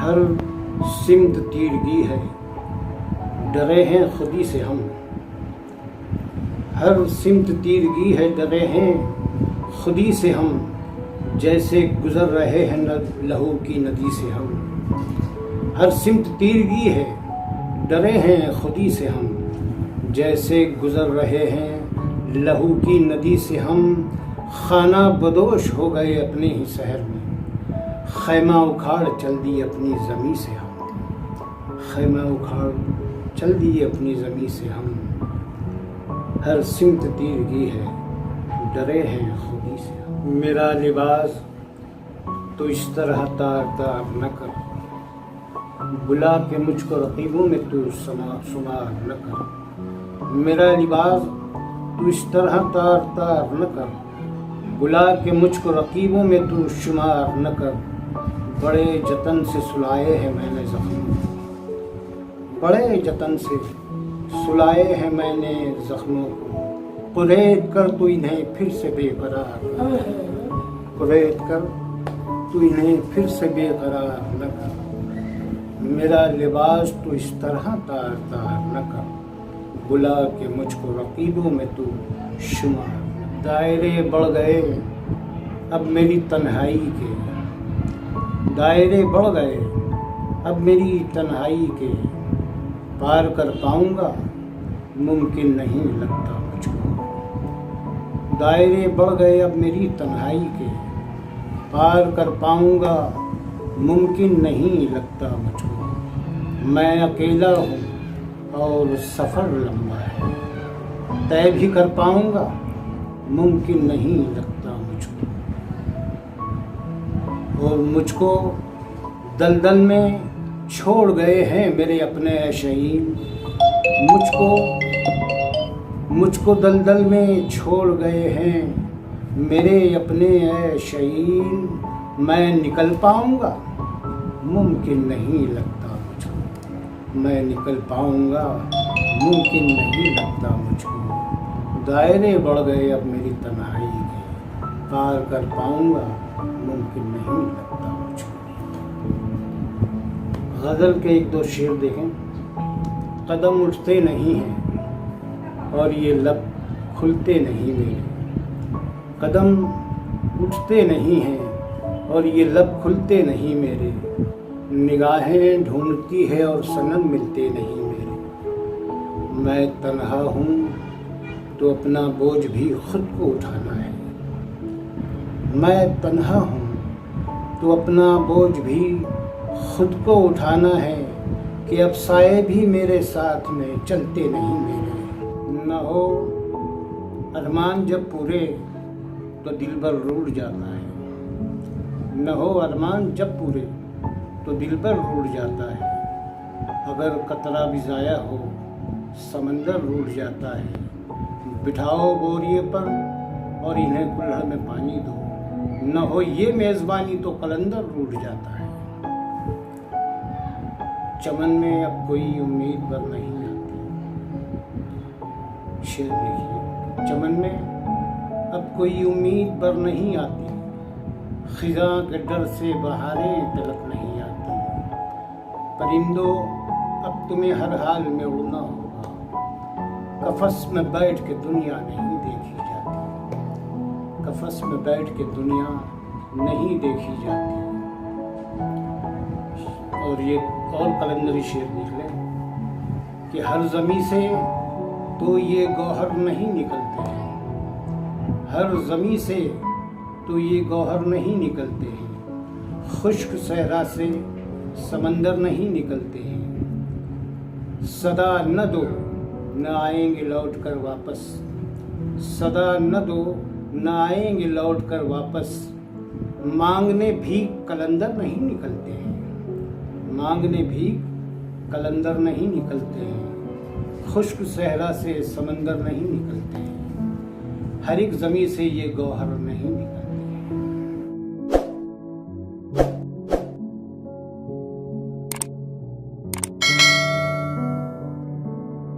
हर सिमत तीरगी है, डरे हैं खुदी से हम। हर सिमत तीरगी है, डरे हैं खुदी से हम। जैसे गुज़र रहे हैं लहू की नदी से हम। हर सिमत तीरगी है, डरे हैं खुदी से हम। जैसे गुज़र रहे हैं लहू की नदी से हम। खाना बदोश हो गए अपने ही शहर में, खैमा उखाड़ चल दी अपनी ज़मीं से हम। खैमा उखाड़ चल दी अपनी ज़मीं से हम। हर सिमत तीरगी है, डरे हैं खुदी से हम। मेरा लिबास तो इस तरह तार तार न कर, बुला के मुझको रकीबों में तू शुमार न कर। मेरा लिबास तू इस तरह तार तार न कर, बुला के मुझको रकीबों में तू शुमार न कर। बड़े जतन से सुलाए हैं मैंने ज़ख्म, बड़े जतन से सुलाए हैं मैंने ज़ख्मों को। कुरेद कर तू इन्हें फिर से बेकरार, कुरेद कर तू इन्हें फिर से बेकरार न कर। मेरा लिबास तो इस तरह तार तार न कर, बुला के मुझको रकीबों में तू शुमार। दायरे बढ़ गए अब मेरी तन्हाई के, दायरे बढ़ गए अब मेरी तन्हाई के। पार कर पाऊंगा मुमकिन नहीं लगता मुझको। दायरे बढ़ गए अब मेरी तन्हाई के, पार कर पाऊंगा मुमकिन नहीं लगता मुझको। मैं अकेला हूँ और सफ़र लंबा है, तय भी कर पाऊंगा मुमकिन नहीं लगता मुझको। और मुझको दलदल में छोड़ गए हैं मेरे अपने शहीन। मुझको दलदल में छोड़ गए हैं मेरे अपने शहीन। मैं निकल पाऊंगा मुमकिन नहीं लगता मुझको, मैं निकल पाऊंगा मुमकिन नहीं लगता मुझको। दायरे बढ़ गए अब मेरी तन्हाई के, पार कर पाऊंगा मुमकिन नहीं लगता मुझको। गज़ल के एक दो शेर देखें। कदम उठते नहीं हैं और ये लब खुलते नहीं मेरे। कदम उठते नहीं हैं और ये लब खुलते नहीं मेरे। निगाहें ढूंढती है और सनम मिलते नहीं मेरे। मैं तन्हा हूँ तो अपना बोझ भी खुद को उठाना है। मैं तन्हा हूँ तो अपना बोझ भी खुद को उठाना है। कि अब साए भी मेरे साथ में चलते नहीं मेरे। न हो अरमान जब पूरे तो दिल भर रूठ जाता है। न हो अरमान जब पूरे तो दिल भर रूठ जाता है। अगर कतरा भी ज़ाया हो समंदर रूठ जाता है। बिठाओ बोरिए पर और इन्हें कुल्हड़ में पानी दो। न हो ये मेज़बानी तो कलंदर रूठ जाता है। चमन में अब कोई उम्मीद पर नहीं आती। शेर देखिए। चमन में अब कोई उम्मीद पर नहीं आती। खिज़ा के डर से बहारें तलक नहीं आती। परिंदों अब तुम्हें हर हाल में उड़ना होगा। कफस में बैठ के दुनिया नहीं देखी जाती। कफस में बैठ के दुनिया नहीं देखी जाती। और ये और कलंदरी शेर लिख लें कि हर ज़मीं से तो ये गौहर नहीं निकलते हैं। हर ज़मीं से तो ये गौहर नहीं निकलते हैं। खुश्क सहरा से समंदर नहीं निकलते हैं। सदा न दो न आएंगे लौट कर वापस। सदा न दो न आएंगे लौट कर वापस। मांगने भी कलंदर नहीं निकलते हैं। मांगने भी कलंदर नहीं निकलते हैं। खुश्क सहरा से समंदर नहीं निकलते हैं। हर एक ज़मीं से ये गौहर नहीं